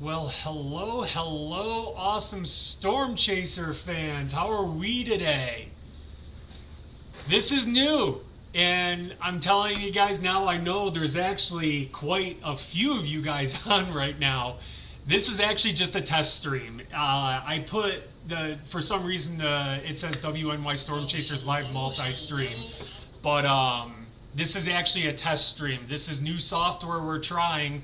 Well, hello, awesome Storm Chaser fans. How are we today? This is new, and I'm telling you guys now, I know there's actually quite a few of you guys on right now. This is actually just a test stream. I put for some reason, it says WNY Storm Chasers Live Multi-Stream, but this is actually a test stream. This is new software we're trying.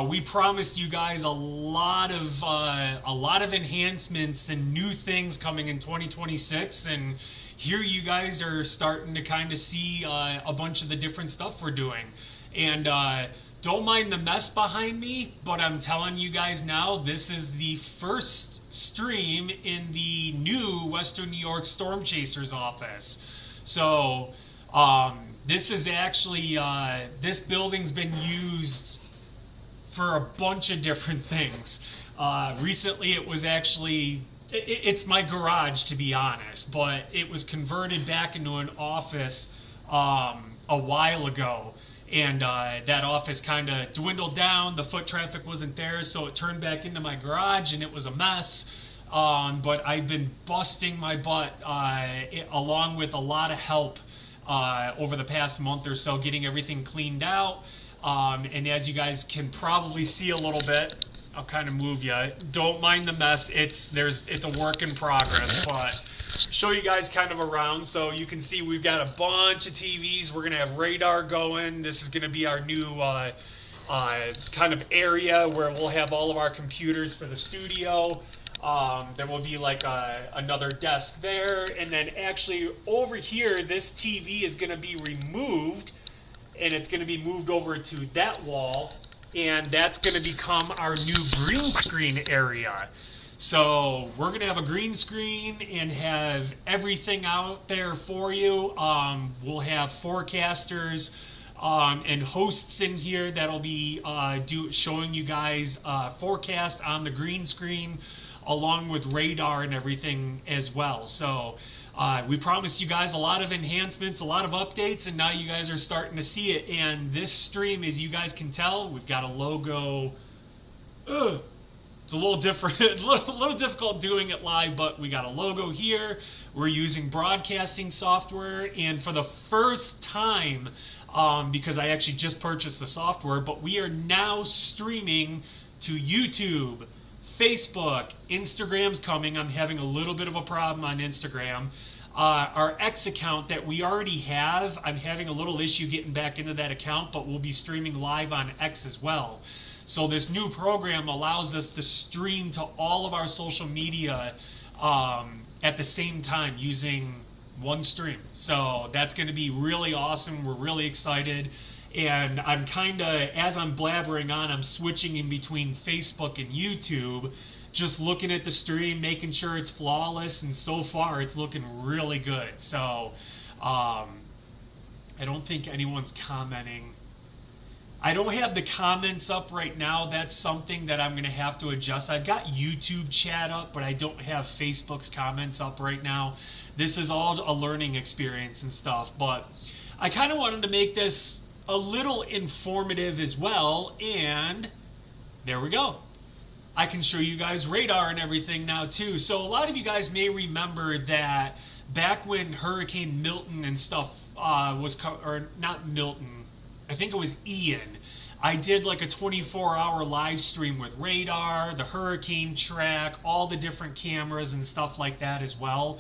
We promised you guys a lot of enhancements and new things coming in 2026, and here you guys are starting to kind of see a bunch of the different stuff we're doing. And don't mind the mess behind me, but I'm telling you guys now, this is the first stream in the new Western New York Storm Chasers office. So this is actually this building's been used for a bunch of different things. Recently it was actually, it's my garage to be honest, but it was converted back into an office a while ago. And that office kind of dwindled down, the foot traffic wasn't there, so it turned back into my garage and it was a mess. But I've been busting my butt along with a lot of help over the past month or so, getting everything cleaned out. And as you guys can probably see a little bit, I'll kind of move you. Don't mind the mess. It's a work in progress, but show you guys kind of around. So you can see we've got a bunch of TVs. We're gonna have radar going. This is gonna be our new kind of area where we'll have all of our computers for the studio. There will be like another desk there, and then actually over here, this TV is gonna be removed. And it's going to be moved over to that wall, and that's going to become our new green screen area. So we're going to have a green screen and have everything out there for you. We'll have forecasters and hosts in here that'll be showing you guys forecast on the green screen, along with radar and everything as well. So we promised you guys a lot of enhancements, a lot of updates, and now you guys are starting to see it. And this stream, as you guys can tell, we've got a logo. It's a little different, a little difficult doing it live, but we got a logo here. We're using broadcasting software, and for the first time, because I actually just purchased the software, but we are now streaming to YouTube, Facebook, Instagram's coming. I'm having a little bit of a problem on Instagram. Our X account that we already have, I'm having a little issue getting back into that account, but we'll be streaming live on X as well. So this new program allows us to stream to all of our social media at the same time using one stream. So that's going to be really awesome. We're really excited. And I'm kind of, as I'm blabbering on, I'm switching in between Facebook and YouTube, just looking at the stream, making sure it's flawless, and so far it's looking really good. So I don't think anyone's commenting. I don't have the comments up right now. That's something that I'm going to have to adjust. I've got YouTube chat up, but I don't have Facebook's comments up right now. This is all a learning experience and stuff, but I kind of wanted to make this a little informative as well, and there we go. I can show you guys radar and everything now too. So a lot of you guys may remember that back when Hurricane Milton and stuff or not Milton, I think it was Ian, I did like a 24-hour live stream with radar, the hurricane track, all the different cameras and stuff like that as well.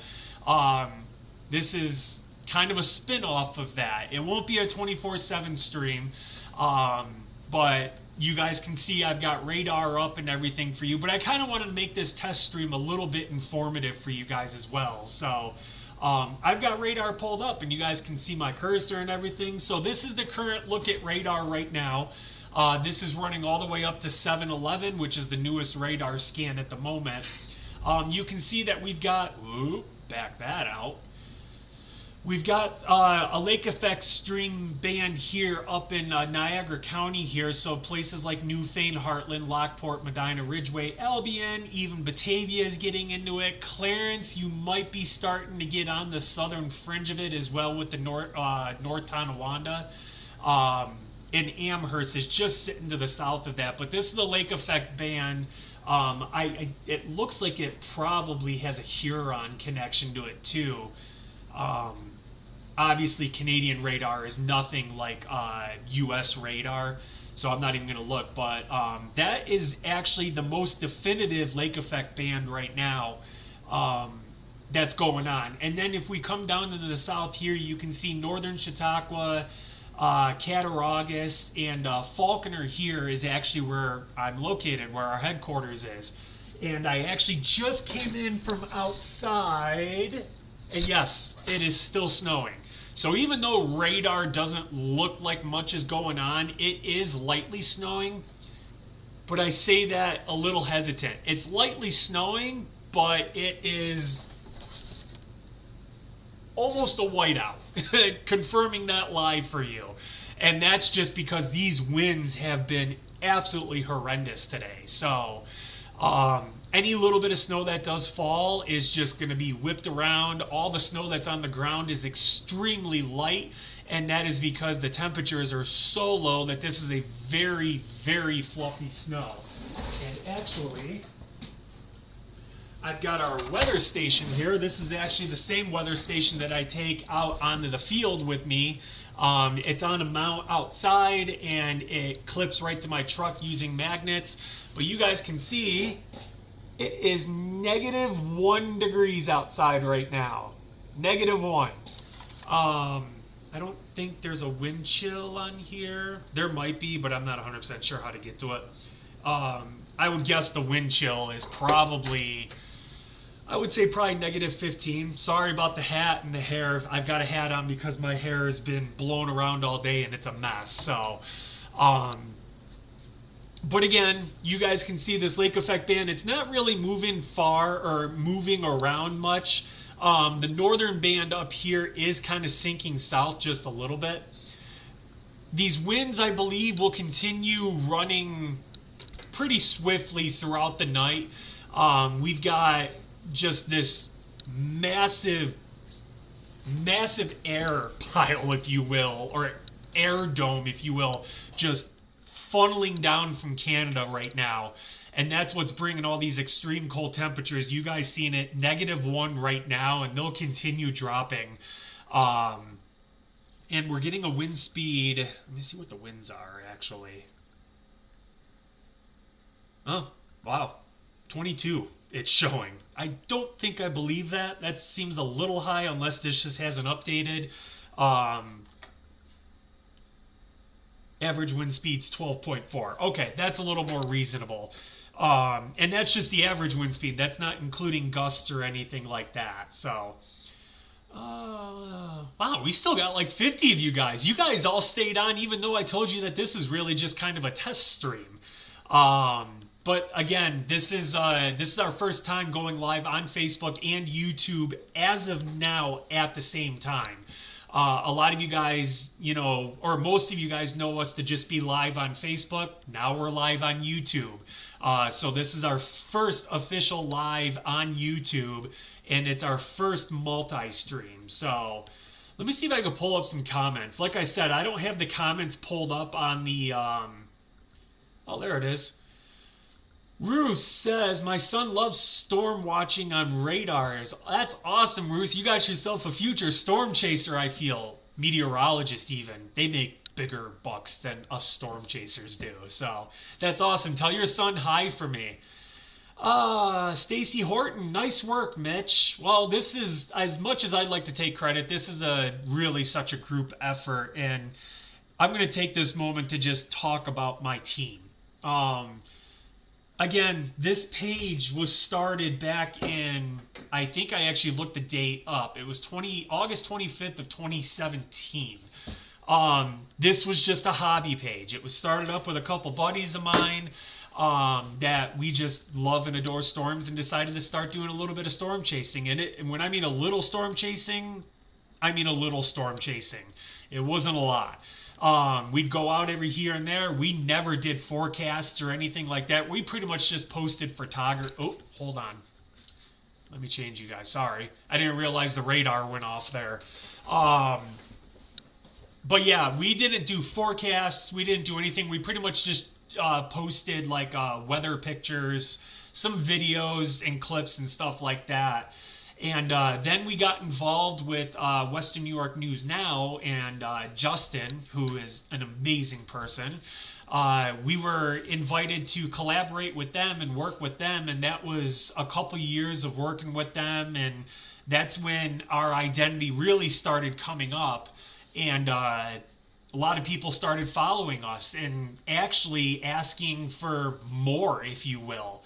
This is kind of a spin-off of that. It won't be a 24/7 stream, but you guys can see I've got radar up and everything for you, but I kind of wanted to make this test stream a little bit informative for you guys as well. So I've got radar pulled up and you guys can see my cursor and everything. So this is the current look at radar right now. This is running all the way up to 711, which is the newest radar scan at the moment. You can see that we've got, back that out. We've got a lake effect stream band here up in Niagara County here, so places like Newfane, Heartland, Lockport, Medina, Ridgeway, Albion, even Batavia is getting into it. Clarence, you might be starting to get on the southern fringe of it as well with the North Tonawanda. and Amherst is just sitting to the south of that. But this is the lake effect band. It looks like it probably has a Huron connection to it too. Obviously, Canadian radar is nothing like U.S. radar, so I'm not even going to look. But that is actually the most definitive lake effect band right now that's going on. And then if we come down into the south here, you can see northern Chautauqua, Cattaraugus, and Falconer here is actually where I'm located, where our headquarters is. And I actually just came in from outside, and yes, it is still snowing. So even though radar doesn't look like much is going on, it is lightly snowing. But I say that a little hesitant. It's lightly snowing, but it is almost a whiteout, confirming that live for you. And that's just because these winds have been absolutely horrendous today. So any little bit of snow that does fall is just going to be whipped around. All the snow that's on the ground is extremely light, and that is because the temperatures are so low that this is a very, very fluffy snow. And actually, I've got our weather station here. This is actually the same weather station that I take out onto the field with me. It's on a mount outside, and it clips right to my truck using magnets. But you guys can see it is -1 degrees outside right now. -1. I don't think there's a wind chill on here. There might be, but I'm not 100% sure how to get to it. I would guess the wind chill is probably, I would say probably -15. Sorry about the hat and the hair. I've got a hat on because my hair has been blown around all day and it's a mess. So, but again, you guys can see this lake effect band. It's not really moving far or moving around much. The northern band up here is kind of sinking south just a little bit. These winds, I believe, will continue running pretty swiftly throughout the night. We've got just this massive air pile, if you will, or air dome, if you will, just funneling down from Canada right now. And that's what's bringing all these extreme cold temperatures. You guys seeing it -1 right now, and they'll continue dropping. And we're getting a wind speed. Let me see what the winds are, actually. Oh, wow. 22, it's showing. I don't think I believe that. That seems a little high unless this just hasn't updated. Average wind speed's 12.4. Okay, that's a little more reasonable. And that's just the average wind speed. That's not including gusts or anything like that. So, wow, we still got like 50 of you guys. You guys all stayed on even though I told you that this is really just kind of a test stream. But again, this is our first time going live on Facebook and YouTube as of now at the same time. A lot of you guys, or most of you guys know us to just be live on Facebook. Now we're live on YouTube. So this is our first official live on YouTube, and it's our first multi-stream. So let me see if I can pull up some comments. Like I said, I don't have the comments pulled up on the... oh, there it is. Ruth says, my son loves storm watching on radars. That's awesome, Ruth. You got yourself a future storm chaser, I feel. Meteorologist, even. They make bigger bucks than us storm chasers do. So that's awesome. Tell your son hi for me. Stacy Horton, nice work, Mitch. Well, this is, as much as I'd like to take credit, this is really such a group effort. And I'm going to take this moment to just talk about my team. Again, this page was started back in, I think I actually looked the date up. It was August 25th of 2017. This was just a hobby page. It was started up with a couple buddies of mine that we just love and adore storms and decided to start doing a little bit of storm chasing. And when I mean a little storm chasing, I mean a little storm chasing. It wasn't a lot. We'd go out every here and there. We never did forecasts or anything like that. We pretty much just posted photography. Oh, hold on. Let me change you guys. Sorry. I didn't realize the radar went off there. But yeah, we didn't do forecasts. We didn't do anything. We pretty much just posted like weather pictures, some videos and clips and stuff like that. And then we got involved with Western New York News Now and Justin, who is an amazing person. We were invited to collaborate with them and work with them, and that was a couple years of working with them, and that's when our identity really started coming up, and a lot of people started following us and actually asking for more, if you will.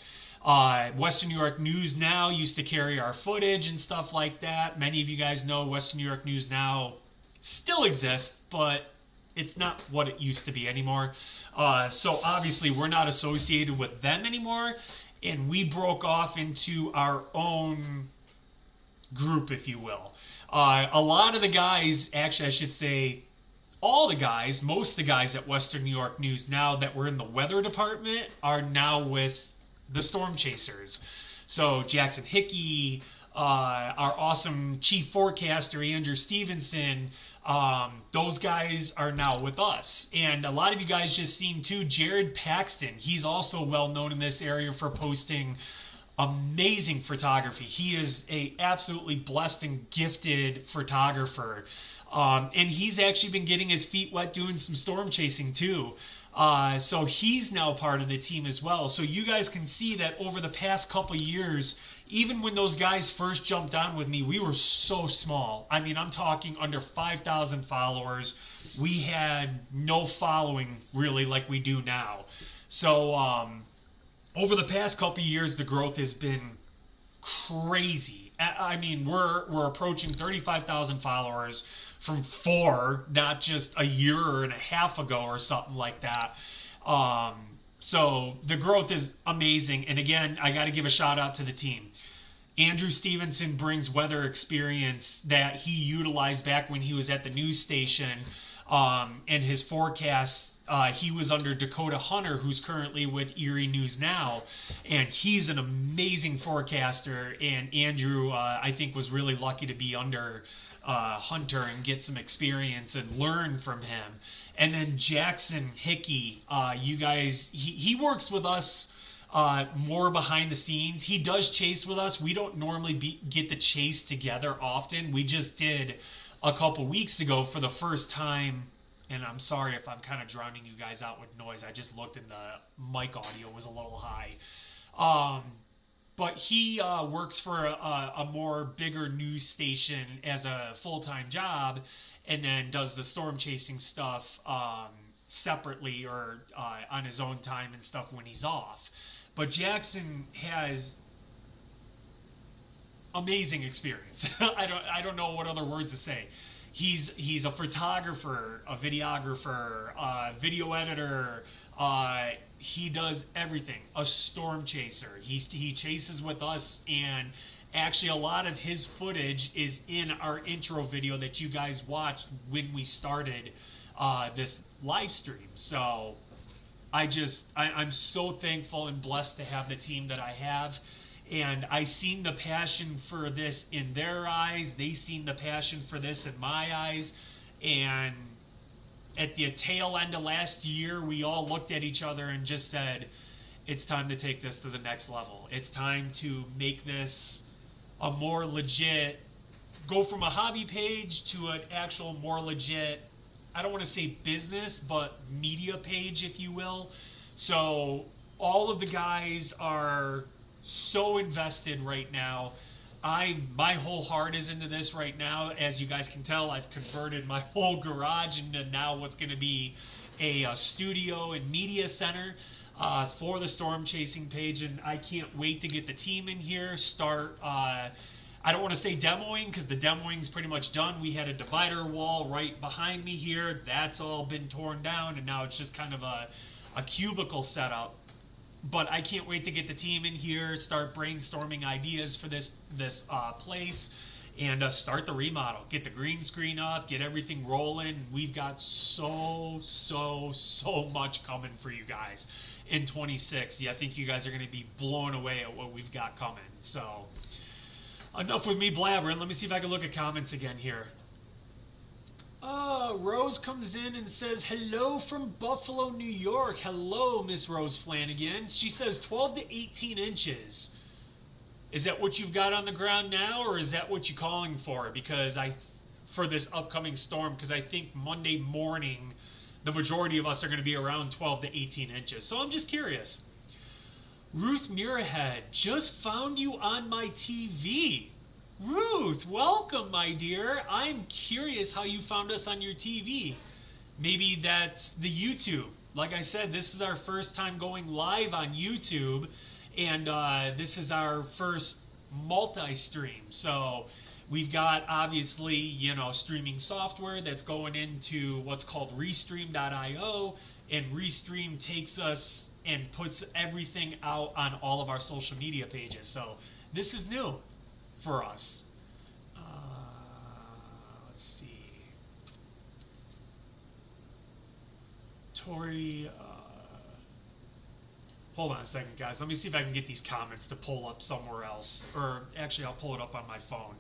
Western New York News Now used to carry our footage and stuff like that. Many of you guys know Western New York News Now still exists, but it's not what it used to be anymore. So obviously we're not associated with them anymore, and we broke off into our own group, if you will. A lot of the guys, actually I should say all the guys, most of the guys at Western New York News Now that were in the weather department are now with the StromChasers. So Jackson Hickey, our awesome chief forecaster Andrew Stevenson, those guys are now with us. And a lot of you guys just seen too Jared Paxton. He's also well known in this area for posting amazing photography. He is a absolutely blessed and gifted photographer. And he's actually been getting his feet wet doing some storm chasing too. So he's now part of the team as well. So you guys can see that over the past couple years, even when those guys first jumped on with me, we were so small. I mean, I'm talking under 5,000 followers. We had no following really like we do now. So over the past couple years, the growth has been crazy. I mean, we're approaching 35,000 followers from 4, not just a year and a half ago or something like that. So the growth is amazing. And again, I got to give a shout out to the team. Andrew Stevenson brings weather experience that he utilized back when he was at the news station, and his forecasts. He was under Dakota Hunter, who's currently with Erie News Now, and he's an amazing forecaster. And Andrew, I think, was really lucky to be under Hunter and get some experience and learn from him. And then Jackson Hickey, you guys, he works with us more behind the scenes. He does chase with us. We don't normally get the chase together often. We just did a couple weeks ago for the first time. And I'm sorry if I'm kind of drowning you guys out with noise. I just looked and the mic audio was a little high. But he works for a more bigger news station as a full-time job, and then does the storm chasing stuff separately or on his own time and stuff when he's off. But Jackson has amazing experience. I don't know what other words to say. He's a photographer, a videographer, video editor. He does everything. A storm chaser. He chases with us, and actually a lot of his footage is in our intro video that you guys watched when we started this live stream. So I'm so thankful and blessed to have the team that I have. And I seen the passion for this in their eyes. They seen the passion for this in my eyes. And at the tail end of last year, we all looked at each other and just said, it's time to take this to the next level. It's time to make this a more legit, go from a hobby page to an actual more legit, I don't want to say business, but media page, if you will. So all of the guys are so invested right now. My whole heart is into this right now. As you guys can tell, I've converted my whole garage into now what's going to be a studio and media center for the storm chasing page, and I can't wait to get the team in here, start I don't want to say demoing, because the demoing's pretty much done. We had a divider wall right behind me here. That's all been torn down, and now it's just kind of a cubicle setup. But I can't wait to get the team in here, start brainstorming ideas for this place, and start the remodel. Get the green screen up, get everything rolling. We've got so much coming for you guys in 26. Yeah, I think you guys are going to be blown away at what we've got coming. So enough with me blabbering. Let me see if I can look at comments again here. Rose comes in and says, hello from Buffalo, New York. Hello, Miss Rose Flanagan. She says 12 to 18 inches. Is that what you've got on the ground now, or is that what you're calling for? Because for this upcoming storm, because I think Monday morning, the majority of us are going to be around 12 to 18 inches. So I'm just curious. Ruth Mirahead, just found you on my TV. Ruth, welcome, my dear. I'm curious how you found us on your TV. Maybe that's the YouTube. Like I said, this is our first time going live on YouTube, and this is our first multi-stream. So we've got, obviously, streaming software that's going into what's called Restream.io, and Restream takes us and puts everything out on all of our social media pages. So this is new for us. Let's see. Tori, hold on a second, guys. Let me see if I can get these comments to pull up somewhere else. Or actually, I'll pull it up on my phone.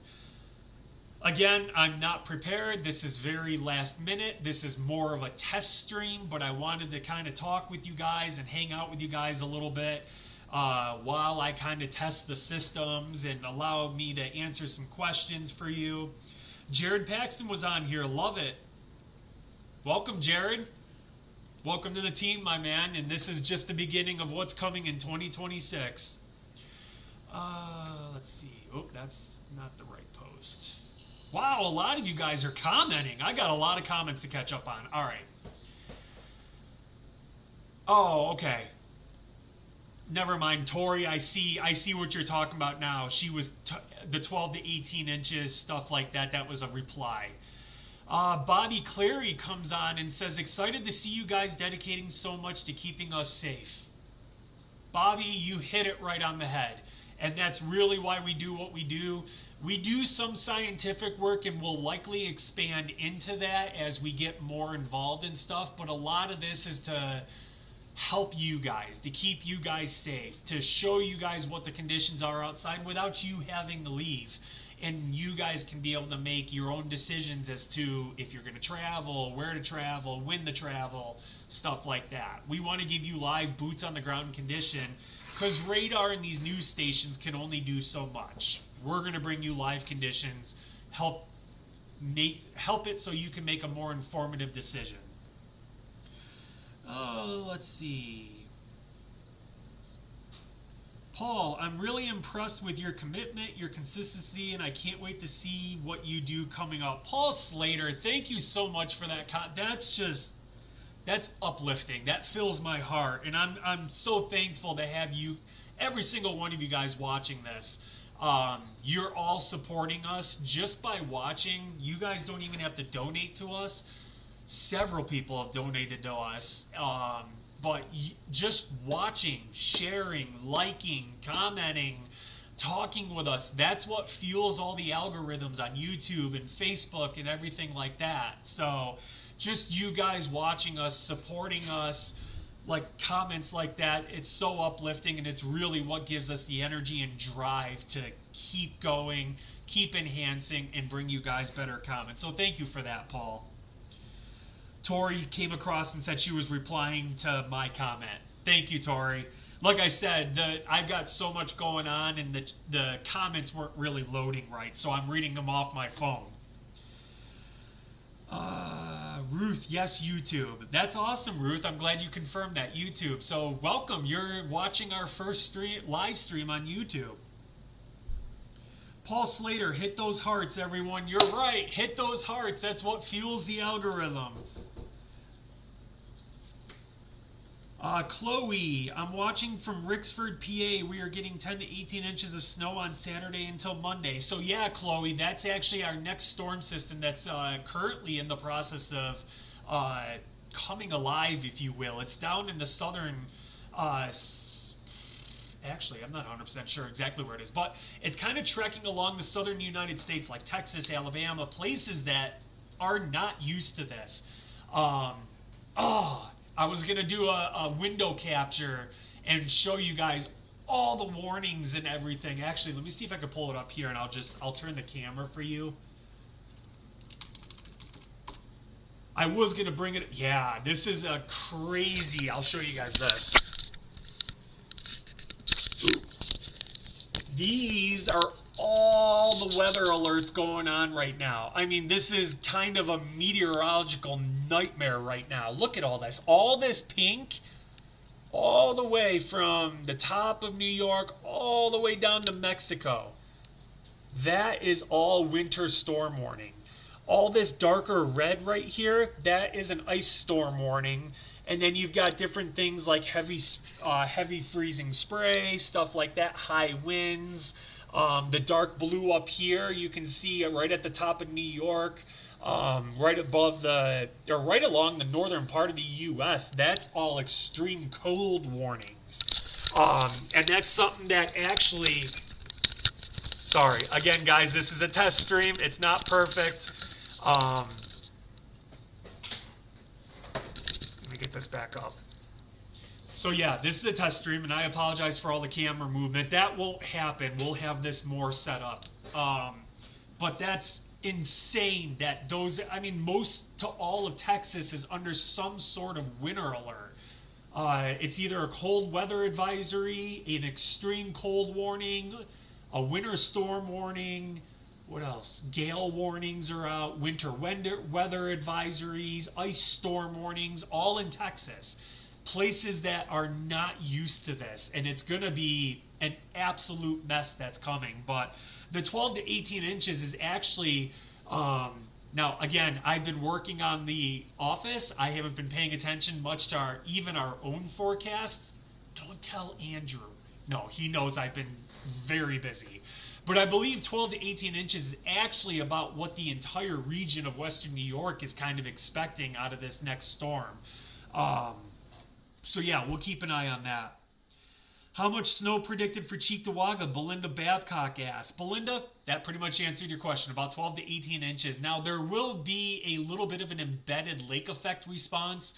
Again, I'm not prepared. This is very last minute. This is more of a test stream, but I wanted to kind of talk with you guys and hang out with you guys a little bit while I kind of test the systems and allow me to answer some questions for you. Jared Paxton was on here. Love it. Welcome, Jared. Welcome to the team, my man. And this is just the beginning of what's coming in 2026. Let's see. Oh, that's not the right post. Wow, a lot of you guys are commenting. I got a lot of comments to catch up on. All right. Oh, okay. Never mind, Tori. I see what you're talking about now. She was the 12 to 18 inches, stuff like that. That was a reply. Bobby Clary comes on and says, excited to see you guys dedicating so much to keeping us safe. Bobby, you hit it right on the head. And that's really why we do what we do. We do some scientific work, and we'll likely expand into that as we get more involved in stuff. But a lot of this is to help you guys, to keep you guys safe, to show you guys what the conditions are outside without you having to leave. And you guys can be able to make your own decisions as to if you're going to travel, where to travel, when to travel, stuff like that. We want to give you live boots on the ground condition, because radar and these news stations can only do so much. We're going to bring you live conditions, help it so you can make a more informative decision. Oh, let's see. Paul, I'm really impressed with your commitment, your consistency, and I can't wait to see what you do coming up. Paul Slater, thank you so much for that. That's uplifting. That fills my heart, and I'm so thankful to have you, every single one of you guys watching this. You're all supporting us just by watching. You guys don't even have to donate to us. Several people have donated to us. But just watching, sharing, liking, commenting, talking with us, that's what fuels all the algorithms on YouTube and Facebook and everything like that. So just you guys watching us, supporting us, like comments like that, it's so uplifting, and it's really what gives us the energy and drive to keep going, keep enhancing, and bring you guys better comments. So thank you for that, Paul. Tori came across and said she was replying to my comment. Thank you, Tori. Like I said, I've got so much going on, and the comments weren't really loading right, so I'm reading them off my phone. Ruth, yes, YouTube. That's awesome, Ruth. I'm glad you confirmed that, YouTube. So welcome. You're watching our first live stream on YouTube. Paul Slater, hit those hearts, everyone. You're right. Hit those hearts. That's what fuels the algorithm. Chloe, I'm watching from Rixford, PA. We are getting 10 to 18 inches of snow on Saturday until Monday. So yeah, Chloe, that's actually our next storm system that's currently in the process of coming alive, if you will. It's down in the southern, actually, I'm not 100% sure exactly where it is, but it's kind of trekking along the southern United States, like Texas, Alabama, places that are not used to this. I was going to do a window capture and show you guys all the warnings and everything. Actually, let me see if I can pull it up here, and I'll turn the camera for you. I was going to bring it. Yeah, this is a crazy. I'll show you guys this. These are all the weather alerts going on right now. I mean, this is kind of a meteorological nightmare right now. Look at all this. All this pink, all the way from the top of New York, all the way down to Mexico. That is all winter storm warning. All this darker red right here, that is an ice storm warning. And then you've got different things like heavy freezing spray, stuff like that, high winds. The dark blue up here, you can see right at the top of New York, right above right along the northern part of the U.S. That's all extreme cold warnings. And that's something that actually, sorry, again, guys, this is a test stream. It's not perfect. Let me get this back up. So yeah, this is a test stream, and I apologize for all the camera movement. That won't happen. We'll have this more set up. But that's insane that those, I mean, most to all of Texas is under some sort of winter alert. It's either a cold weather advisory, an extreme cold warning, a winter storm warning. What else? Gale warnings are out, winter weather advisories, ice storm warnings, all in Texas. Places that are not used to this, and it's going to be an absolute mess that's coming. But the 12 to 18 inches is actually, now again, I've been working on the office. I haven't been paying attention much to even our own forecasts. Don't tell Andrew. No, he knows I've been very busy. But I believe 12 to 18 inches is actually about what the entire region of Western New York is kind of expecting out of this next storm. So yeah, we'll keep an eye on that. How much snow predicted for Cheektowaga? Belinda Babcock asked. Belinda, that pretty much answered your question, about 12 to 18 inches. Now, there will be a little bit of an embedded lake effect response.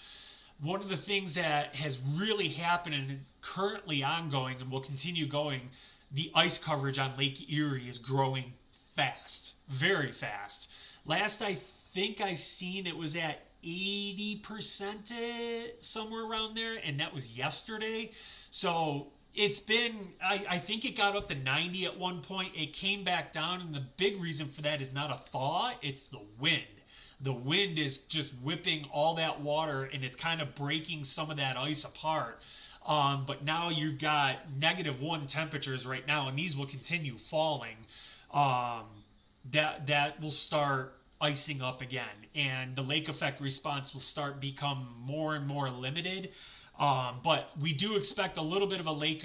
One of the things that has really happened and is currently ongoing and will continue going, the ice coverage on Lake Erie is growing fast, very fast. Last I think I seen it was at 80% somewhere around there, and that was yesterday. So it's been, I think it got up to 90 at one point. It came back down, and the big reason for that is not a thaw, it's the wind. The wind is just whipping all that water, and it's kind of breaking some of that ice apart. But now you've got -1 temperatures right now, and these will continue falling. That will start icing up again, and the lake effect response will start become more and more limited. But we do expect a little bit of a lake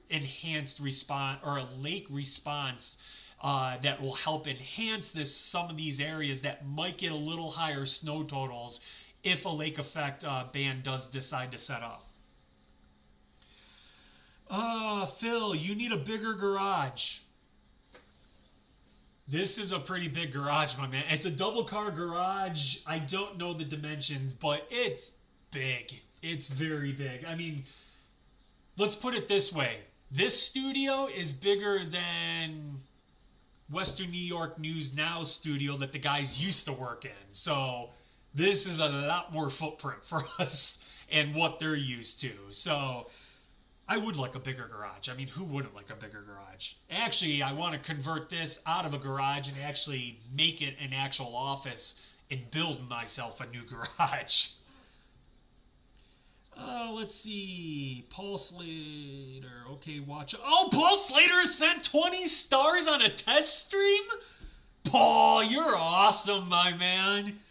enhanced response, or a lake response that will help enhance some of these areas that might get a little higher snow totals if a lake effect band does decide to set up. Phil, you need a bigger garage. This is a pretty big garage, my man. It's a double car garage. I don't know the dimensions, but it's big. It's very big. I mean, let's put it this way. This studio is bigger than Western New York News Now studio that the guys used to work in. So this is a lot more footprint for us and what they're used to. So I would like a bigger garage. I mean, who wouldn't like a bigger garage? Actually, I want to convert this out of a garage and actually make it an actual office and build myself a new garage. Let's see. Paul Slater. Okay, watch. Oh, Paul Slater sent 20 stars on a test stream? Paul, you're awesome, my man.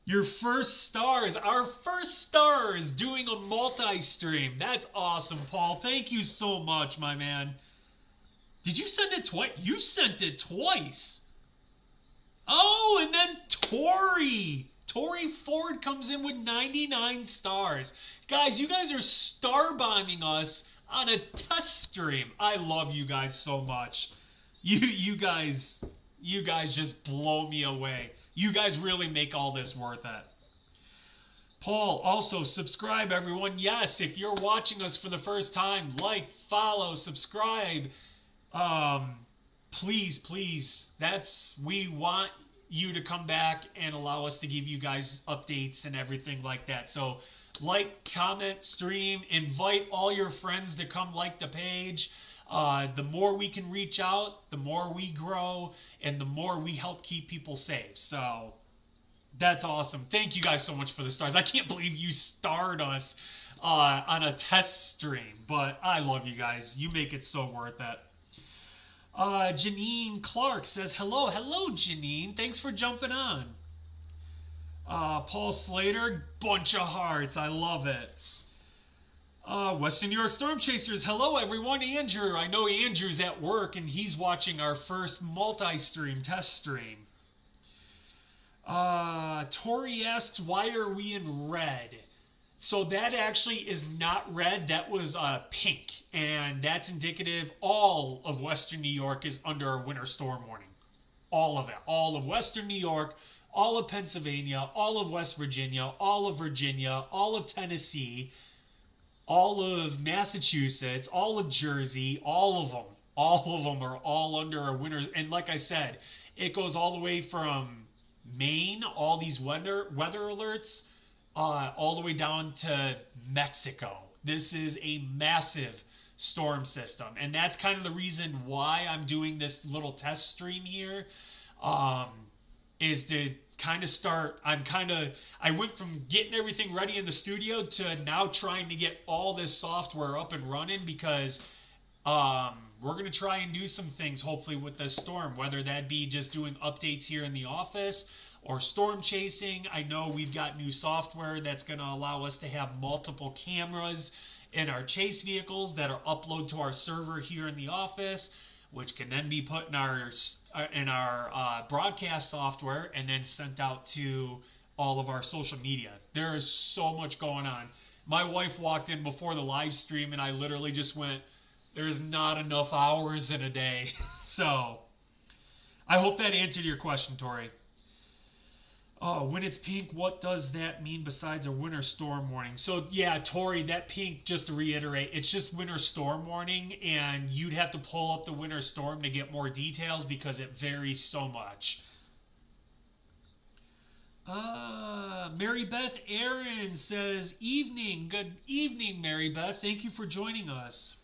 Your first stars, our first stars doing a multi-stream. That's awesome, Paul. Thank you so much, my man. Did you send it twice? You sent it twice. Oh, and then Tori Ford comes in with 99 stars. Guys, you guys are star bombing us on a test stream. I love you guys so much. You guys just blow me away. You guys really make all this worth it. Paul, also subscribe, everyone. Yes, if you're watching us for the first time, like, follow, subscribe. Please, we want you to come back and allow us to give you guys updates and everything like that. So like, comment, stream, invite all your friends to come like the page. The more we can reach out, the more we grow, and the more we help keep people safe. So that's awesome. Thank you guys so much for the stars. I can't believe you starred us on a test stream, but I love you guys. You make it so worth it. Janine Clark says, hello, Janine. Thanks for jumping on. Paul Slater, bunch of hearts. I love it. Western New York StromChasers, hello, everyone. Andrew, I know Andrew's at work, and he's watching our first multi-stream test stream. Tori asks, why are we in red? So that actually is not red. That was pink. And that's indicative all of Western New York is under a winter storm warning. All of it. All of Western New York, all of Pennsylvania, all of West Virginia, all of Virginia, all of Tennessee, all of Massachusetts, all of Jersey, all of them. All of them are all under a winter. And like I said, it goes all the way from Maine, all these weather alerts, all the way down to Mexico. This is a massive storm system, and that's kind of the reason why I'm doing this little test stream here, is to kind of start. I went from getting everything ready in the studio to now trying to get all this software up and running, because we're going to try and do some things hopefully with this storm, whether that be just doing updates here in the office or storm chasing. I know we've got new software that's going to allow us to have multiple cameras in our chase vehicles that are uploaded to our server here in the office, which can then be put in our broadcast software and then sent out to all of our social media. There is so much going on. My wife walked in before the live stream, and I literally just went, there's not enough hours in a day. So I hope that answered your question, Tori. When it's pink, what does that mean besides a winter storm warning? So yeah, Tori, that pink, just to reiterate, it's just winter storm warning, and you'd have to pull up the winter storm to get more details because it varies so much. Mary Beth Aaron says, evening. Good evening, Mary Beth. Thank you for joining us.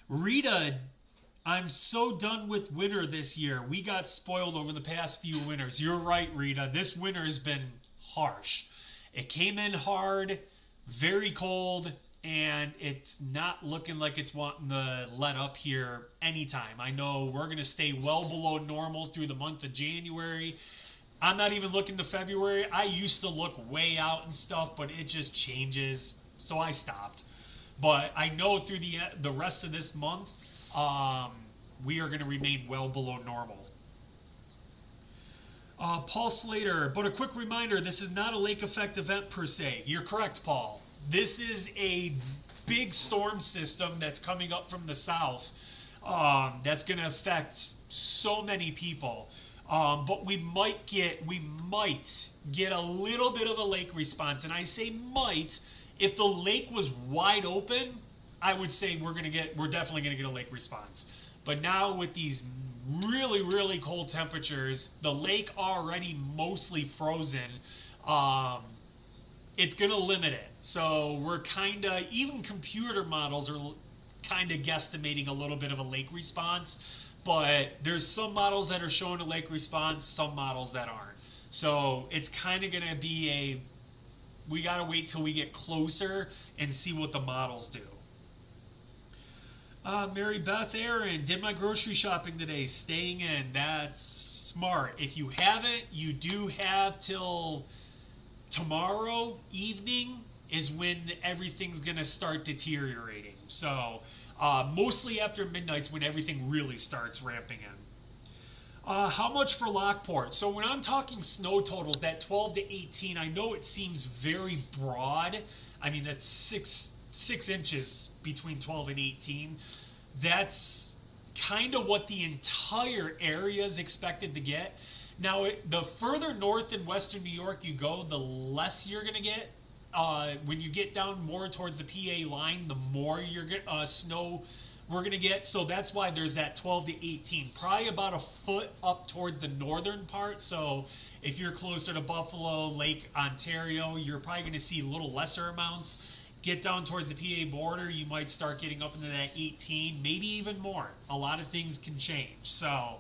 Rita, I'm so done with winter this year. We got spoiled over the past few winters. You're right, Rita. This winter has been harsh. It came in hard, very cold, and it's not looking like it's wanting to let up here anytime. I know we're going to stay well below normal through the month of January. I'm not even looking to February. I used to look way out and stuff, but it just changes, so I stopped. But I know through the rest of this month, we are going to remain well below normal. Paul Slater, but a quick reminder, this is not a lake effect event per se. You're correct, Paul. This is a big storm system that's coming up from the south that's going to affect so many people. But we might get a little bit of a lake response. And I say might. If the lake was wide open, I would say we're definitely gonna get a lake response. But now with these really, really cold temperatures, the lake already mostly frozen, it's gonna limit it. So we're even computer models are kinda guesstimating a little bit of a lake response, but there's some models that are showing a lake response, some models that aren't. So it's kinda gonna be we gotta wait till we get closer and see what the models do. Mary Beth Aaron, did my grocery shopping today, staying in. That's smart. If you haven't, you do have till tomorrow evening is when everything's gonna start deteriorating. So mostly after midnight's when everything really starts ramping in. How much for Lockport? So when I'm talking snow totals, that 12 to 18, I know it seems very broad. I mean, that's six inches between 12 and 18. That's kind of what the entire area is expected to get. Now, the further north in Western New York you go, the less you're going to get. When you get down more towards the PA line, the more snow we're going to get, so that's why there's that 12 to 18, probably about a foot up towards the northern part. So if you're closer to Buffalo, Lake Ontario, you're probably going to see a little lesser amounts. Get down towards the PA border, you might start getting up into that 18, maybe even more. A lot of things can change. So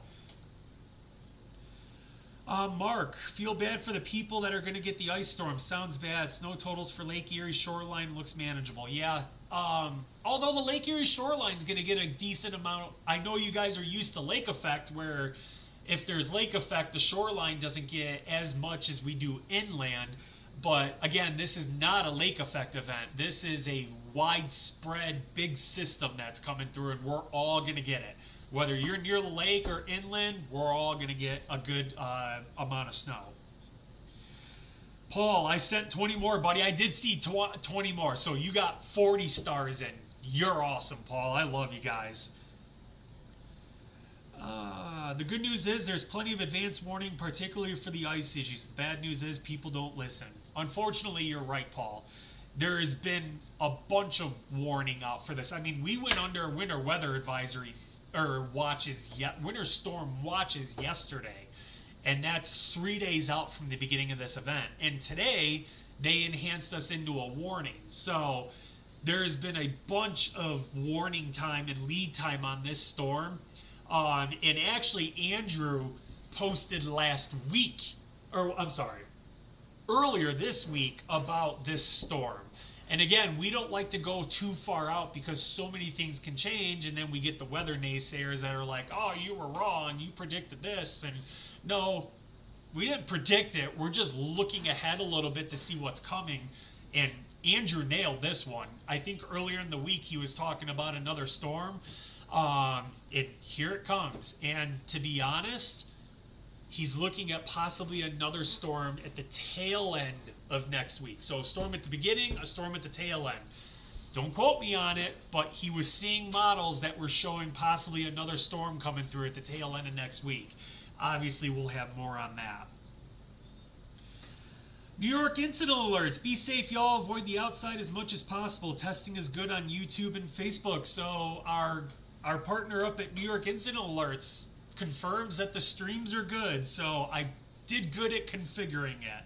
Mark, feel bad for the people that are going to get the ice storm. Sounds bad. Snow totals for Lake Erie shoreline looks manageable. Yeah. Although the Lake Erie shoreline is going to get a decent amount. I know you guys are used to lake effect, where if there's lake effect, the shoreline doesn't get as much as we do inland. But again, this is not a lake effect event. This is a widespread big system that's coming through, and we're all going to get it. Whether you're near the lake or inland, we're all going to get a good amount of snow. Paul, I sent 20 more, buddy. I did see 20 more. So you got 40 stars in. You're awesome, Paul. I love you guys. The good news is there's plenty of advance warning, particularly for the ice issues. The bad news is people don't listen. Unfortunately, you're right, Paul. There has been a bunch of warning out for this. I mean, we went under winter weather advisories or watches, winter storm watches yesterday, and that's 3 days out from the beginning of this event. And today they enhanced us into a warning. So there has been a bunch of warning time and lead time on this storm. And actually, Andrew posted earlier this week about this storm. And again, we don't like to go too far out because so many things can change, and then we get the weather naysayers that are like, oh, you were wrong, you predicted this. And no, we didn't predict it. We're just looking ahead a little bit to see what's coming. And Andrew nailed this one. I think earlier in the week he was talking about another storm. Here it comes. And to be honest, he's looking at possibly another storm at the tail end of next week. So a storm at the beginning, a storm at the tail end. Don't quote me on it, but he was seeing models that were showing possibly another storm coming through at the tail end of next week. Obviously, we'll have more on that. New York incident alerts. Be safe, y'all. Avoid the outside as much as possible. Testing is good on YouTube and Facebook. So our partner up at New York Incident Alerts confirms that the streams are good. So I did good at configuring it.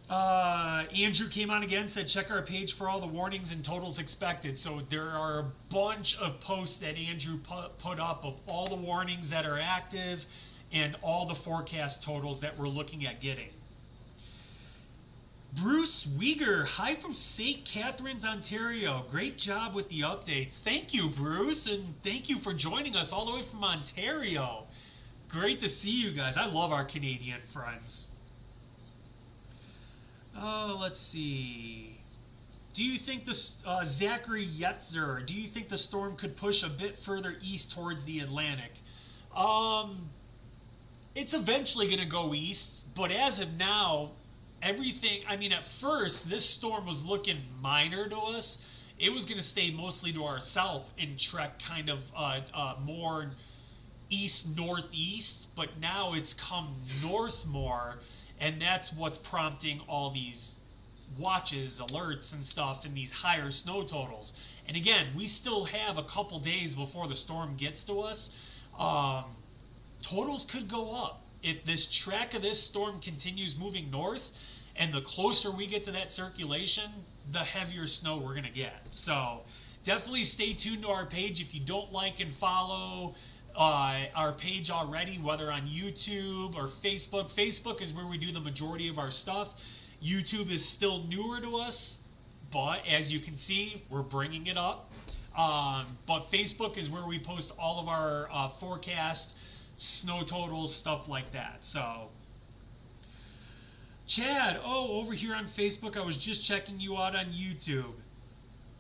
Andrew came on again, said check our page for all the warnings and totals expected. So there are a bunch of posts that Andrew put up of all the warnings that are active and all the forecast totals that we're looking at getting. Bruce Weger, hi from St. Catharines, Ontario. Great job with the updates. Thank you, Bruce, and thank you for joining us all the way from Ontario. Great to see you guys. I love our Canadian friends. Let's see. Do you think Zachary Yetzer, do you think the storm could push a bit further east towards the Atlantic? It's eventually going to go east, but as of now, everything, I mean, at first, this storm was looking minor to us. It was going to stay mostly to our south and trek kind of more east-northeast, but now it's come north more, and that's what's prompting all these watches, alerts, and stuff, and these higher snow totals. And again, we still have a couple days before the storm gets to us. Totals could go up. If this track of this storm continues moving north, and the closer we get to that circulation, the heavier snow we're going to get. So definitely stay tuned to our page. If you don't like and follow our page already, whether on YouTube or Facebook. Facebook is where we do the majority of our stuff. YouTube is still newer to us, but as you can see, we're bringing it up. But Facebook is where we post all of our forecasts, snow totals, stuff like that. So Chad, over here on Facebook, I was just checking you out on YouTube.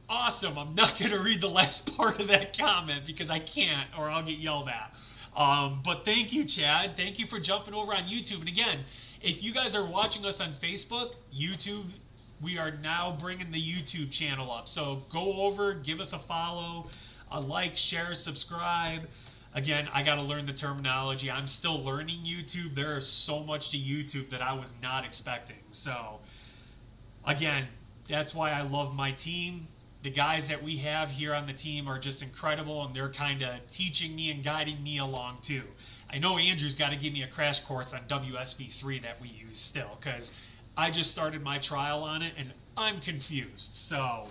Awesome. I'm not going to read the last part of that comment because I can't, or I'll get yelled at. But thank you, Chad. Thank you for jumping over on YouTube. And again, if you guys are watching us on Facebook, YouTube, we are now bringing the YouTube channel up. So go over, give us a follow, a like, share, subscribe. Again, I got to learn the terminology. I'm still learning YouTube. There is so much to YouTube that I was not expecting. So, again, that's why I love my team. The guys that we have here on the team are just incredible, and they're kind of teaching me and guiding me along too. I know Andrew's got to give me a crash course on WSB3 that we use still, because I just started my trial on it and I'm confused. So,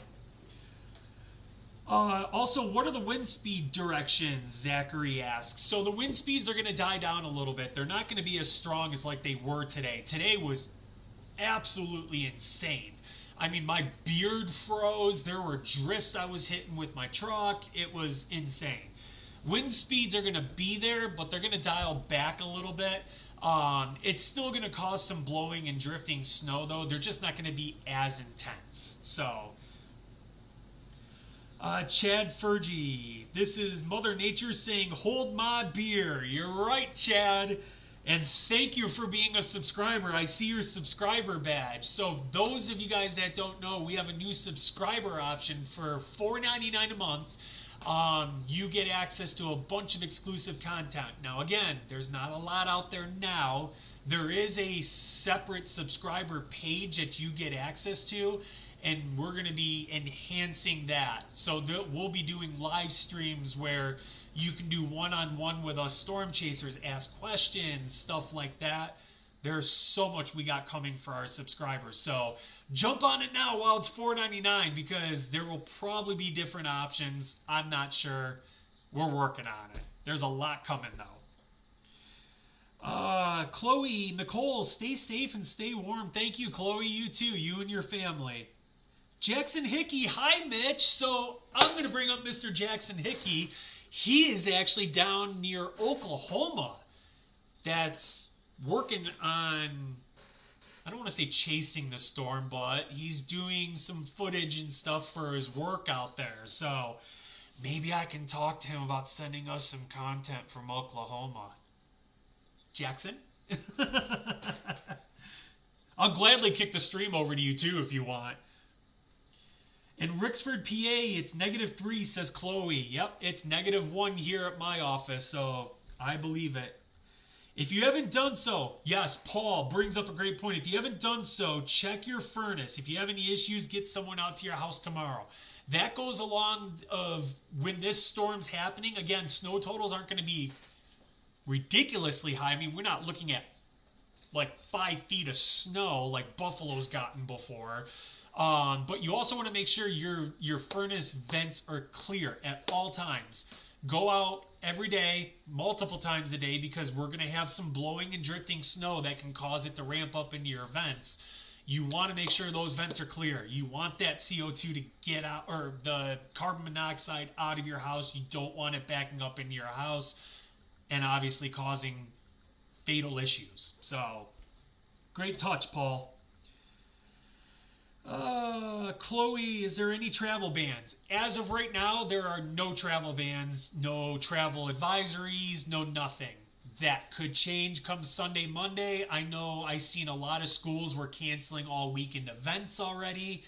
also, what are the wind speed directions? Zachary asks. So the wind speeds are going to die down a little bit. They're not going to be as strong as like they were today. Today was absolutely insane. I mean, my beard froze. There were drifts I was hitting with my truck. It was insane. Wind speeds are going to be there, but they're going to dial back a little bit. It's still going to cause some blowing and drifting snow, though. They're just not going to be as intense. So, Chad Fergie, this is Mother Nature saying, hold my beer. You're right, Chad. And thank you for being a subscriber. I see your subscriber badge. So those of you guys that don't know, we have a new subscriber option for $4.99 a month. You get access to a bunch of exclusive content. Now again, there's not a lot out there now. There is a separate subscriber page that you get access to, and we're going to be enhancing that. So we'll be doing live streams where you can do one-on-one with us Storm Chasers, ask questions, stuff like that. There's so much we got coming for our subscribers. So jump on it now while it's $4.99, because there will probably be different options. I'm not sure. We're working on it. There's a lot coming though. Chloe, Nicole, stay safe and stay warm. Thank you, Chloe. You too. You and your family. Jackson Hickey. Hi, Mitch. So I'm going to bring up Mr. Jackson Hickey. He is actually down near Oklahoma. That's working on, I don't want to say chasing the storm, but he's doing some footage and stuff for his work out there. So maybe I can talk to him about sending us some content from Oklahoma. Jackson? I'll gladly kick the stream over to you too if you want. In Rixford, PA, it's -3, says Chloe. Yep, it's -1 here at my office, so I believe it. If you haven't done so, yes, Paul brings up a great point. If you haven't done so, check your furnace. If you have any issues, get someone out to your house tomorrow. That goes along of when this storm's happening. Again, snow totals aren't going to be ridiculously high. I mean, we're not looking at like 5 feet of snow like Buffalo's gotten before. But you also want to make sure your furnace vents are clear at all times. Go out every day, multiple times a day, because we're going to have some blowing and drifting snow that can cause it to ramp up into your vents. You want to make sure those vents are clear. You want that CO2 to get out, or the carbon monoxide out of your house. You don't want it backing up into your house and obviously causing fatal issues. So, great touch, Paul. Chloe, is there any travel bans? As of right now, there are no travel bans, no travel advisories, no nothing. That could change come Sunday, Monday. I know I've seen a lot of schools were canceling all weekend events already.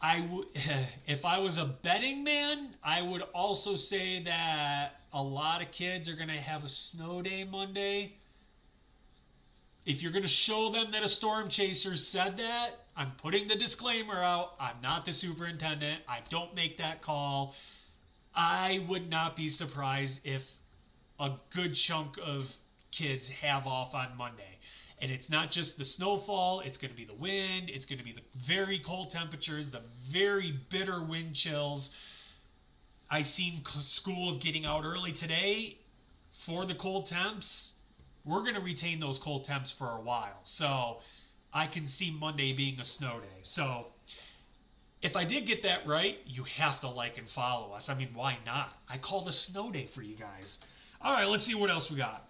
If I was a betting man, I would also say that a lot of kids are going to have a snow day Monday. If you're going to show them that a Storm Chaser said that, I'm putting the disclaimer out. I'm not the superintendent. I don't make that call. I would not be surprised if a good chunk of kids have off on Monday. And it's not just the snowfall. It's going to be the wind. It's going to be the very cold temperatures, the very bitter wind chills. I seen schools getting out early today for the cold temps. We're going to retain those cold temps for a while. So I can see Monday being a snow day. So if I did get that right, you have to like and follow us. I mean, why not? I called a snow day for you guys. All right, let's see what else we got.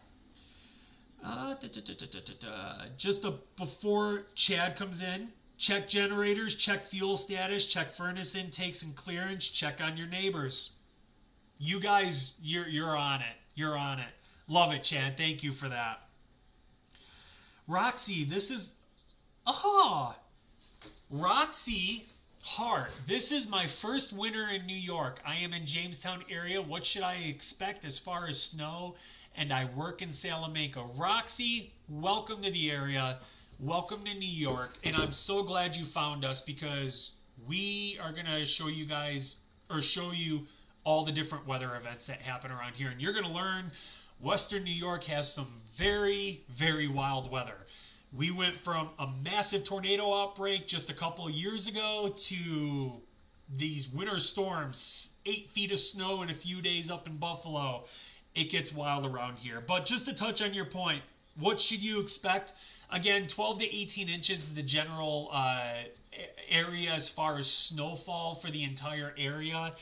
Just before Chad comes in, check generators, check fuel status, check furnace intakes and clearance, check on your neighbors. You guys, you're on it. You're on it. Love it, Chad. Thank you for that. Roxy, this is... Roxy Hart. This is my first winter in New York. I am in Jamestown area. What should I expect as far as snow? And I work in Salamanca. Roxy, welcome to the area. Welcome to New York. And I'm so glad you found us, because we are going to show you guys, or show you all the different weather events that happen around here. And you're going to learn Western New York has some very, very wild weather. We went from a massive tornado outbreak just a couple of years ago to these winter storms, 8 feet of snow in a few days up in Buffalo. It gets wild around here. But just to touch on your point, what should you expect? Again, 12 to 18 inches is the general area as far as snowfall for the entire area.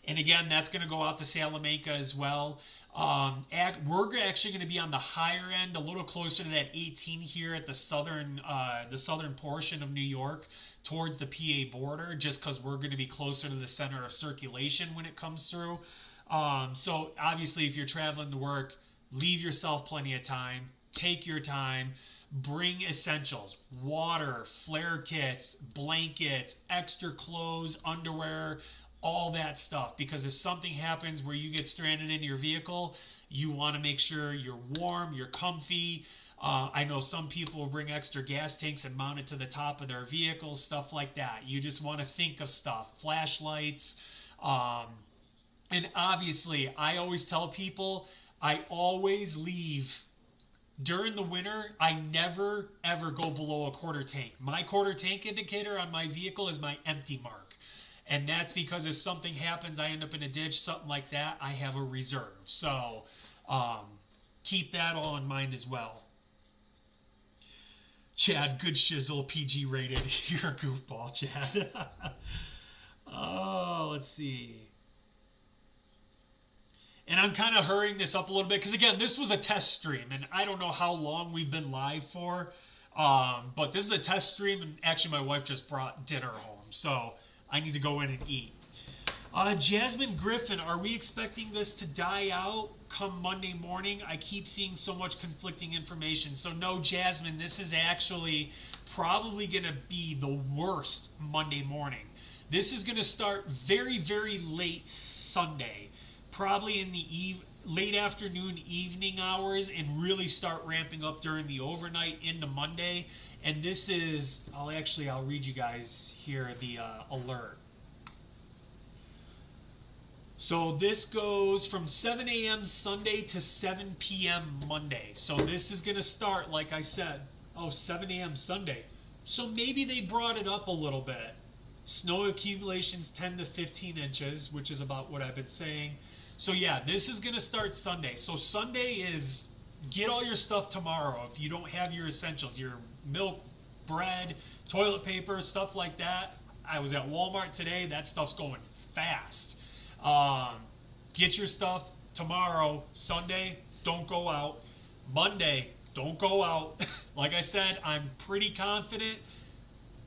And again, that's going to go out to Salamanca as well. We're actually going to be on the higher end, a little closer to that 18 here at the southern portion of New York towards the PA border, just because we're going to be closer to the center of circulation when it comes through. So obviously, if you're traveling to work, leave yourself plenty of time. Take your time. Bring essentials, water, flare kits, blankets, extra clothes, underwear, all that stuff. Because if something happens where you get stranded in your vehicle, you want to make sure you're warm, you're comfy. I know some people will bring extra gas tanks and mount it to the top of their vehicles, stuff like that. You just want to think of stuff, flashlights. And obviously, I always tell people, I always leave. During the winter, I never, ever go below a quarter tank. My quarter tank indicator on my vehicle is my empty mark. And that's because if something happens, I end up in a ditch, something like that, I have a reserve. So keep that all in mind as well. Chad, good shizzle, PG rated. You're a goofball, Chad. Oh, let's see. And I'm kind of hurrying this up a little bit because, again, this was a test stream, and I don't know how long we've been live for. But this is a test stream, and actually my wife just brought dinner home, so I need to go in and eat. Jasmine Griffin, are we expecting this to die out come Monday morning? I keep seeing so much conflicting information. So no, Jasmine, this is actually probably going to be the worst Monday morning. This is going to start very, very late Sunday. Probably in the late afternoon, evening hours, and really start ramping up during the overnight into Monday. And this is, I'll read you guys here the alert. So this goes from 7 a.m. Sunday to 7 p.m. Monday. So this is going to start, like I said, 7 a.m. Sunday. So maybe they brought it up a little bit. Snow accumulations 10 to 15 inches, which is about what I've been saying. So yeah, this is going to start Sunday. So Sunday is get all your stuff tomorrow if you don't have your essentials, your milk, bread, toilet paper, stuff like that. I was at Walmart today. That stuff's going fast. Get your stuff tomorrow. Sunday, don't go out. Monday, don't go out. Like I said, I'm pretty confident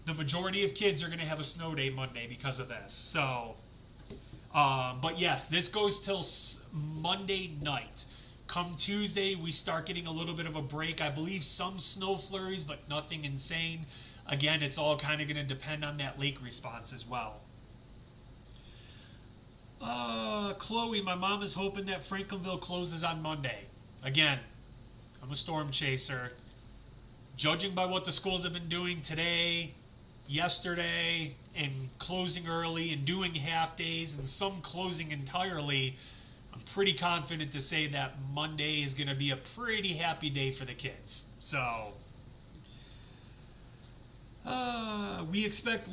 the majority of kids are going to have a snow day Monday because of this. So... but yes, this goes till Monday night. Come Tuesday, we start getting a little bit of a break. I believe some snow flurries, but nothing insane. Again, it's all kind of going to depend on that lake response as well. Chloe, my mom is hoping that Franklinville closes on Monday. Again, I'm a storm chaser. Judging by what the schools have been doing today, yesterday, and closing early and doing half days and some closing entirely, I'm pretty confident to say that Monday is going to be a pretty happy day for the kids. So we expect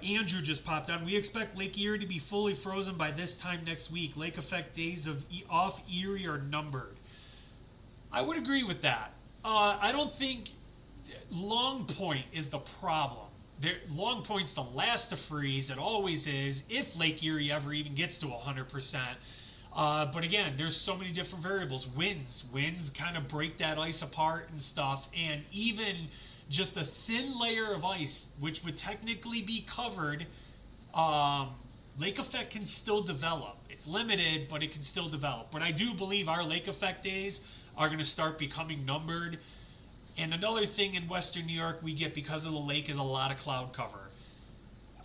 Andrew just popped on. We expect Lake Erie to be fully frozen by this time next week. Lake effect days off Erie are numbered. I would agree with that. I don't think Long Point is the problem. Long Point's the last to freeze. It always is, if Lake Erie ever even gets to 100%. But again, there's so many different variables. Winds kind of break that ice apart and stuff. And even just a thin layer of ice, which would technically be covered, lake effect can still develop. It's limited, but it can still develop. But I do believe our lake effect days are going to start becoming numbered. And another thing in Western New York we get because of the lake is a lot of cloud cover.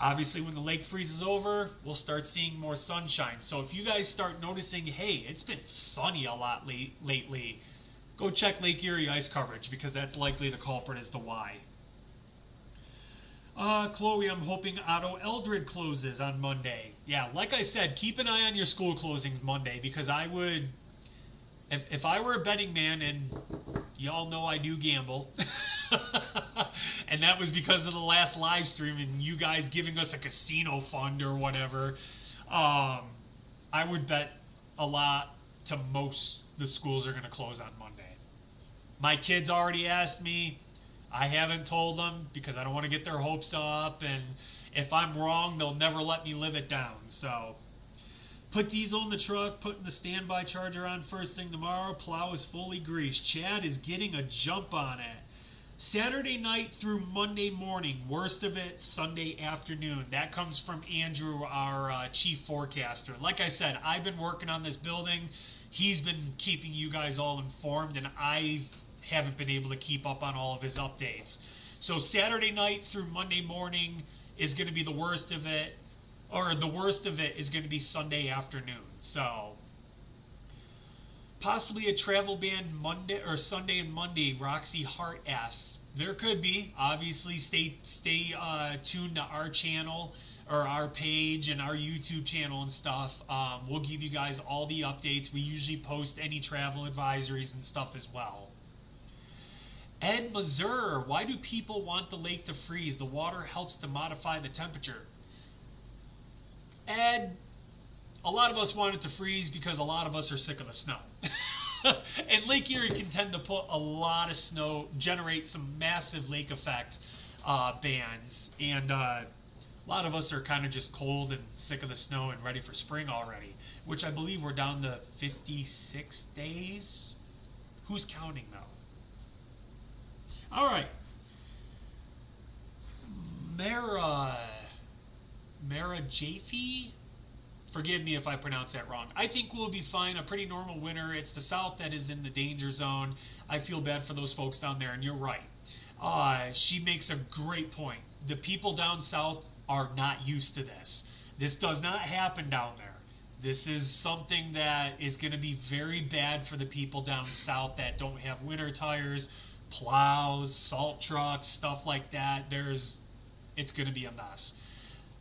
Obviously, when the lake freezes over, we'll start seeing more sunshine. So if you guys start noticing, hey, it's been sunny a lot lately, go check Lake Erie ice coverage because that's likely the culprit as to why. Chloe, I'm hoping Otto Eldred closes on Monday. Yeah, like I said, keep an eye on your school closings Monday, because I would, if I were a betting man, and y'all know I do gamble, and that was because of the last live stream and you guys giving us a casino fund or whatever, I would bet a lot to most the schools are going to close on Monday. My kids already asked me. I haven't told them because I don't want to get their hopes up, and if I'm wrong, they'll never let me live it down. So, put diesel in the truck, putting the standby charger on first thing tomorrow. Plow is fully greased. Chad is getting a jump on it. Saturday night through Monday morning, worst of it Sunday afternoon. That comes from Andrew, our chief forecaster. Like I said, I've been working on this building. He's been keeping you guys all informed, and I haven't been able to keep up on all of his updates. So Saturday night through Monday morning is going to be the worst of it, or the worst of it is going to be Sunday afternoon. So possibly a travel ban Monday or Sunday and Monday, Roxy Hart asks. There could be. Obviously, stay tuned to our channel or our page and our YouTube channel and stuff. We'll give you guys all the updates. We usually post any travel advisories and stuff as well. Ed Mazur, why do people want the lake to freeze? The water helps to modify the temperature. Ed, a lot of us want it to freeze because a lot of us are sick of the snow. And Lake Erie can tend to put a lot of snow, generate some massive lake effect bands. And a lot of us are kind of just cold and sick of the snow and ready for spring already, which I believe we're down to 56 days. Who's counting though? All right. Mara Jaffe? Forgive me if I pronounce that wrong. I think we'll be fine. A pretty normal winter. It's the South that is in the danger zone. I feel bad for those folks down there, and you're right. She makes a great point. The people down South are not used to this. This does not happen down there. This is something that is going to be very bad for the people down South that don't have winter tires, plows, salt trucks, stuff like that. It's going to be a mess.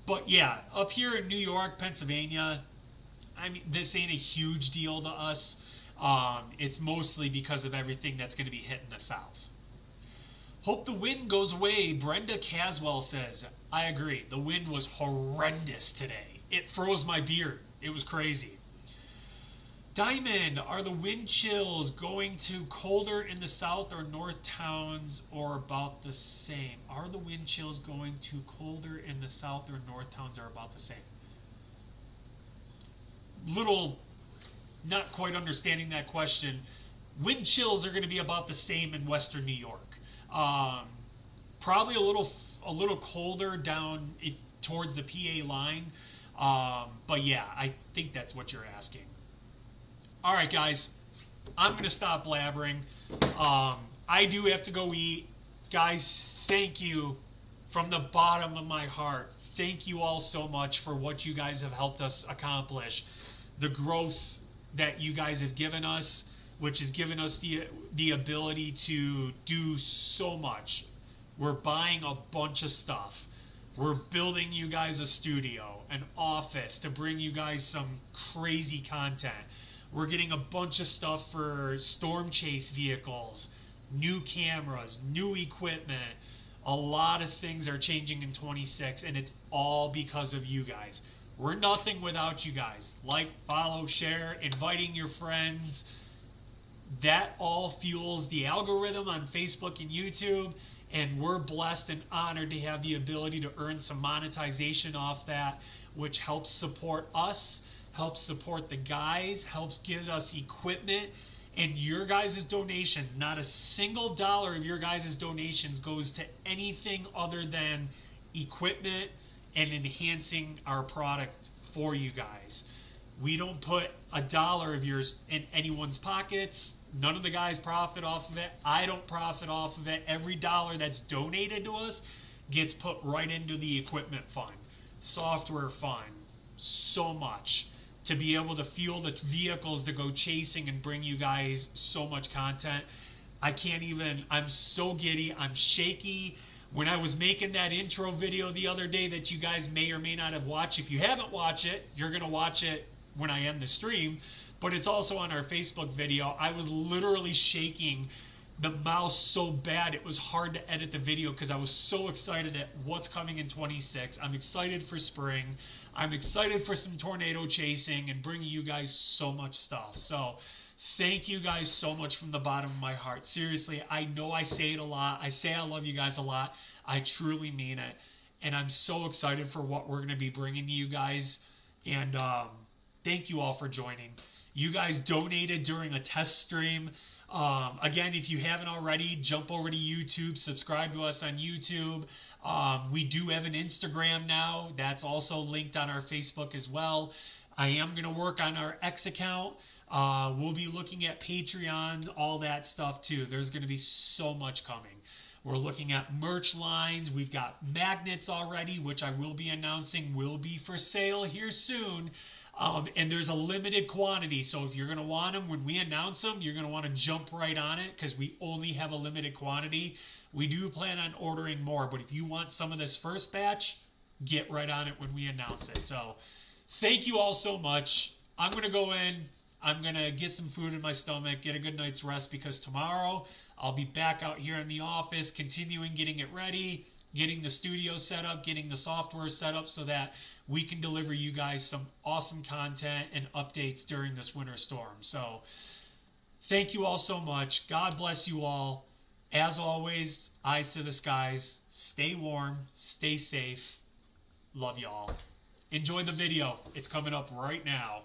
But yeah, up here in New York, Pennsylvania, I mean, this ain't a huge deal to us. It's mostly because of everything that's going to be hitting the South. Hope the wind goes away. Brenda Caswell says, I agree. The wind was horrendous today. It froze my beard. It was crazy. Diamond, are the wind chills going to colder in the south or north towns or about the same? Are the wind chills going to colder in the south or north towns or about the same? Little, not quite understanding that question. Wind chills are going to be about the same in western New York. Probably a little colder down towards the PA line. But yeah, I think that's what you're asking. All right, guys, I'm going to stop blabbering. I do have to go eat. Guys, thank you from the bottom of my heart. Thank you all so much for what you guys have helped us accomplish. The growth that you guys have given us, which has given us the ability to do so much. We're buying a bunch of stuff. We're building you guys a studio, an office to bring you guys some crazy content. We're getting a bunch of stuff for storm chase vehicles, new cameras, new equipment. A lot of things are changing in 26, and it's all because of you guys. We're nothing without you guys. Like, follow, share, inviting your friends. That all fuels the algorithm on Facebook and YouTube, and we're blessed and honored to have the ability to earn some monetization off that, which helps support us, helps support the guys, helps give us equipment, and your guys' donations, not a single dollar of your guys' donations goes to anything other than equipment and enhancing our product for you guys. We don't put a dollar of yours in anyone's pockets. None of the guys profit off of it. I don't profit off of it. Every dollar that's donated to us gets put right into the equipment fund, software fund, so much to be able to fuel the vehicles to go chasing and bring you guys so much content. I'm so giddy. I'm shaky. When I was making that intro video the other day that you guys may or may not have watched, if you haven't watched it, you're going to watch it when I end the stream, but it's also on our Facebook video. I was literally shaking the mouse so bad it was hard to edit the video because I was so excited at what's coming in 26. I'm excited for spring. I'm excited for some tornado chasing and bringing you guys so much stuff. So thank you guys so much from the bottom of my heart. Seriously, I know I say it a lot. I say I love you guys a lot. I truly mean it. And I'm so excited for what we're going to be bringing to you guys. And thank you all for joining. You guys donated during a test stream. Again, if you haven't already, jump over to YouTube, subscribe to us on YouTube. We do have an Instagram now. That's also linked on our Facebook as well. I am going to work on our X account. We'll be looking at Patreon, all that stuff too. There's going to be so much coming. We're looking at merch lines. We've got magnets already, which I will be announcing will be for sale here soon. And there's a limited quantity. So if you're going to want them, when we announce them, you're going to want to jump right on it because we only have a limited quantity. We do plan on ordering more, but if you want some of this first batch, get right on it when we announce it. So thank you all so much. I'm going to go in. I'm going to get some food in my stomach, get a good night's rest because tomorrow I'll be back out here in the office, continuing getting it ready, getting the studio set up, getting the software set up so that we can deliver you guys some awesome content and updates during this winter storm. So thank you all so much. God bless you all. As always, eyes to the skies. Stay warm. Stay safe. Love you all. Enjoy the video. It's coming up right now.